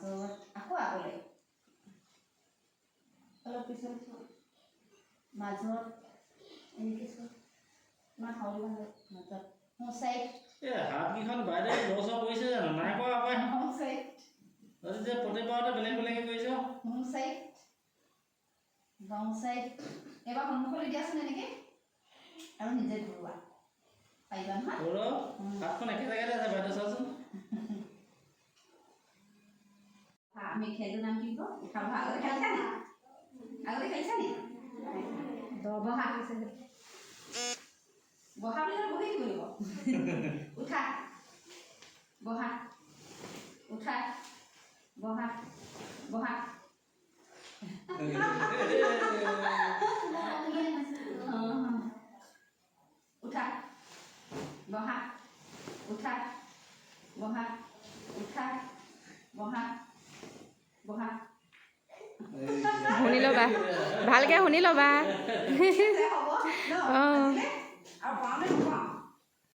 তাৰপাছত আকৌ আগলৈ অলপ পিছত মাজত এনেকৈ ইমান হাউলি ভাল মাজত সোঁ চাইড হাতকেইখন বাইদেউ লছ কৰিছে জানো নাই কৰা পাই সোঁ চাইড যে প্ৰতিবাৰতে বেলেগ বেলেগে কৰিছে সোঁ চাইড বাওঁ চাইড এবাৰ সন্মুখলৈ দিয়াচোন এনেকৈ আৰু নিজে ঘূৰোৱা পাৰিবা নহয় হাতখন একে জেগাতে আছে বাইদেউ চাচোন আমি খেলটোৰ নাম কি কওঁ উঠা বহা আগতে খেলিছা নি বহা বহা বুলি বহি দিব লাগিব উঠা বহা উঠা বহা বহা উঠা বহা উঠা বহা উঠা বহা বহা শুনি ল'বা ভালকৈ শুনি ল'বা হ'ব ন আৰু